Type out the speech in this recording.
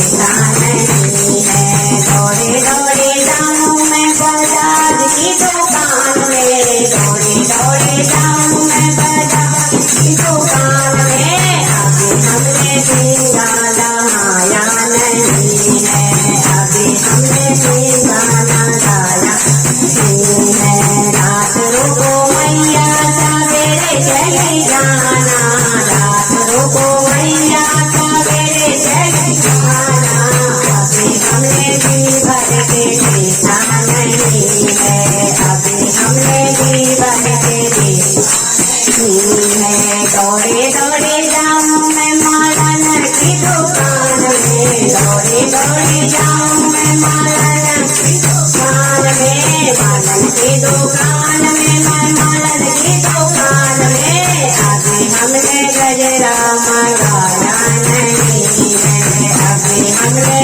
ठेका नहीं है। दौड़े दौड़े जाऊं मैं बाजार की दुकान में, दौड़े दौड़े जाऊं मैं बाजार की दुकान में। अभी हमने झींगा नहाया नहीं है, अभी हमने झींगा नहाया नहीं है। रात रुको मैया सवेरे चली जाना, रात रुको मैया सवेरे चली जाना। अभी हमने जी भर के देखा नहीं है, अभी हमने जी भर के देखा नहीं है। दौड़े दौड़े जाऊं मैं मालन की दुकान में, दौड़े दौड़े जाऊं मैं मालन की दुकान में, मालन की दुकान में, मैं मालन की दुकान में। अभी हमने गजरा मंगाया नहीं है, अभी हमने